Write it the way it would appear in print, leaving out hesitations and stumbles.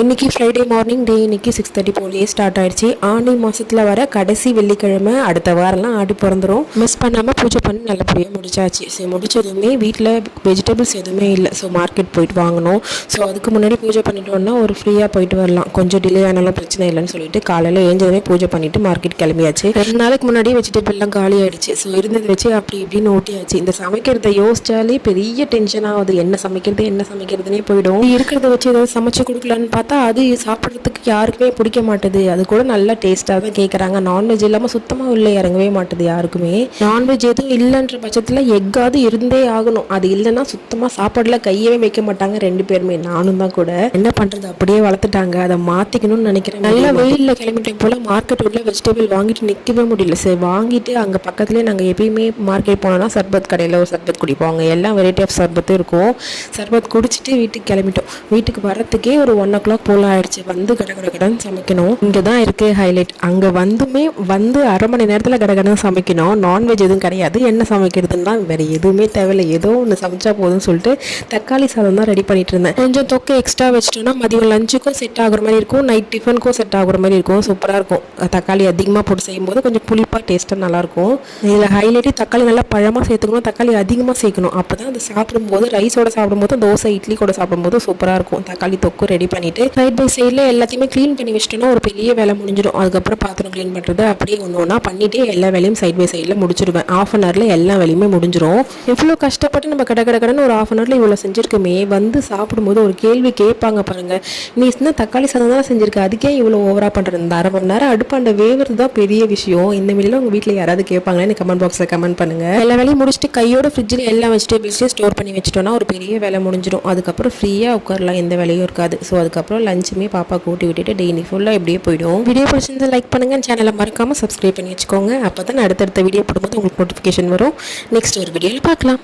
இன்றைக்கி Friday morning டே இன்றைக்கி 6:30 போலேயே start ஆயிடுச்சு. ஆனி மாதத்தில் வர கடைசி வெள்ளிக்கிழமை அடுத்த வாரம்லாம் ஆடி பிறந்துடும். மிஸ் பண்ணாமல் பூஜை பண்ணி நல்லபடியாக முடிச்சாச்சு. ஸோ முடிச்சதுமே வீட்டில் வெஜிடபிள்ஸ் எதுவுமே இல்லை. ஸோ மார்க்கெட் போயிட்டு வாங்கணும். ஸோ அதுக்கு முன்னாடி பூஜை பண்ணிட்டோன்னா ஒரு ஃப்ரீயாக போயிட்டு வரலாம். கொஞ்சம் டிலே ஆனாலும் பிரச்சனை இல்லைன்னு சொல்லிட்டு காலையில் ஏஞ்சதுமே பூஜை பண்ணிவிட்டு மார்க்கெட் கிளம்பியாச்சு. 2 நாளைக்கு முன்னாடி வெஜிடபிள்லாம் காலி ஆகிடுச்சு. ஸோ இருந்தது வச்சு அப்படி இப்படின்னு ஓட்டியாச்சு. இந்த சமைக்கிறத யோசிச்சாலே பெரிய டென்ஷன் ஆகுது. என்ன சமைக்கிறதுனே போயிடும். இருக்கிறத வச்சு ஏதாவது சமைச்சு கொடுக்கலான்னு பார்த்தா அது சாப்பிட்றதுக்கு யாருக்குமே பிடிக்க மாட்டுது. அது கூட நல்லா டேஸ்ட்டாக தான் கேட்குறாங்க. நான்வெஜ் இல்லாமல் சுத்தமாக உள்ளே இறங்கவே மாட்டுது யாருக்குமே. நான்வெஜ் எதுவும் இல்லைன்ற பட்சத்தில் எக்காவது இருந்தே ஆகணும். அது இல்லைன்னா சுத்தமாக சாப்பாடுல கையவே வைக்க மாட்டாங்க 2 பேருமே. நானும் தான் கூட. என்ன பண்ணுறது, அப்படியே வளர்த்துட்டாங்க. அதை மாற்றிக்கணும்னு நினைக்கிறேன். நல்ல வெயிலில் கிளம்பிட்டேன் போல் மார்க்கெட் உள்ள வெஜிடபிள் வாங்கிட்டு நிற்கவே முடியல. சரி வாங்கிட்டு அங்கே பக்கத்துலேயே நாங்கள் எப்பயுமே மார்க்கெட் போனோம்னா சர்பத் கடையில் ஒரு சர்பத் குடிப்போம். அங்கே எல்லாம் வெரைட்டி ஆஃப் சர்பத்தும் இருக்கும். சர்பத் குடிச்சிட்டு வீட்டுக்கு கிளம்பிட்டோம். வீட்டுக்கு வரத்துக்கே ஒரு 1 o'clock போல் ஆயிடுச்சு. வந்து கடகடன்னு சமைக்கணும். இங்கே தான் இருக்குது ஹைலைட். அங்கே வந்து அரை மணி நேரத்தில் கடகடன்னு சமைக்கணும். நான்வெஜ் எதுவும் கிடையாது. என்ன சமைக்கிறதுன்னு தான் வேறு எதுவுமே தேவையில்லை. ஏதோ ஒன்று சமைச்சா போதும்னு சொல்லிட்டு தக்காளி சாதம் தான் ரெடி பண்ணிட்டு இருந்தேன். கொஞ்சம் தொக்கை எக்ஸ்ட்ரா வச்சுட்டோன்னா மதியம் லஞ்சுக்கும் செட் ஆகுற மாதிரி இருக்கும், நைட் டிஃபனுக்கும் செட் ஆகுற மாதிரி இருக்கும். சூப்பராக இருக்கும். தக்காளி அதிகமாக போட்டு செய்யும்போது கொஞ்சம் புளிப்பாக டேஸ்ட்டாக நல்லாயிருக்கும். இதில் ஹைலைட்டு தக்காளி நல்லா பழமாக சேர்த்துக்கணும். தக்காளி அதிகமாக சேர்க்கணும். அப்போ தான் அது சாப்பிடும்போது ரைஸோட சாப்பிடும்போது தோசை இட்லி கூட சாப்பிடும்போது சூப்பராக இருக்கும். தக்காளி தொக்கு ரெடி பண்ணிவிட்டு சைட் பை சைடில் எல்லாத்தையுமே க்ளீன் பண்ணி வச்சிட்டோன்னா ஒரு பெரிய வேலை முடிஞ்சிடும். அதுக்கப்புறம் பாத்திரம் க்ளீன் பண்ணுறது அப்படியே ஒன்று பண்ணிவிட்டு எல்லா வேலையும் சைட் பை சைடில் முடிச்சிடுவேன். 1/2 an hourல எல்லா வேலையுமே முடிஞ்சிடும். எவ்வளோ கஷ்டப்பட்டு நம்ம கடகடன்னு ஒரு 1/2 an hourல இவ்வளோ செஞ்சுருக்கோமே. வந்து சாப்பிடும்போது ஒரு கேள்வி கேட்பாங்க பாருங்கள். நீ இன்னும் தக்காளி சாதம் தான் செஞ்சுருக்க, அதுக்கே இவ்வளோ ஓவராக பண்ணுறது. இந்த 1/2 மணி நேரம் அடுப்பாண்ட வேவுறது தான் பெரிய விஷயம். இந்த மாதிரிலாம் உங்கள் வீட்டில் யாராவது கேட்பாங்களேன்னு கமெண்ட் பாக்ஸில் கமெண்ட் பண்ணுங்கள். எல்லா வேலையும் முடிச்சுட்டு கையோட ஃப்ரிட்ஜில் எல்லா வெஜிடபிள்ஸையும் ஸ்டோர் பண்ணி வச்சுட்டோன்னா ஒரு பெரிய வேலை முடிஞ்சிடும். அதுக்கப்புறம் ஃப்ரீயாக உட்காரலாம், எந்த வேலையும் இருக்காது. ஸோ அதுக்கப்புறம் லஞ்சுமே பாப்பா கூட்டி விட்டுட்டு டெய்லி ஃபுல்லாக இப்படியே போயிடும். வீடியோ பிடிச்சிருந்தா லைக் பண்ணுங்கள், சேனலை மறக்காமல் சப்ஸ்கிரைப் பண்ணி வச்சுக்கோங்க. அப்போ தான் அடுத்தடுத்த வீடியோ போடும்போது உங்களுக்கு நோட்டிஃபிகேஷன் வரும். நெக்ஸ்ட் ஒரு வீடியோவில் பார்க்கலாம்.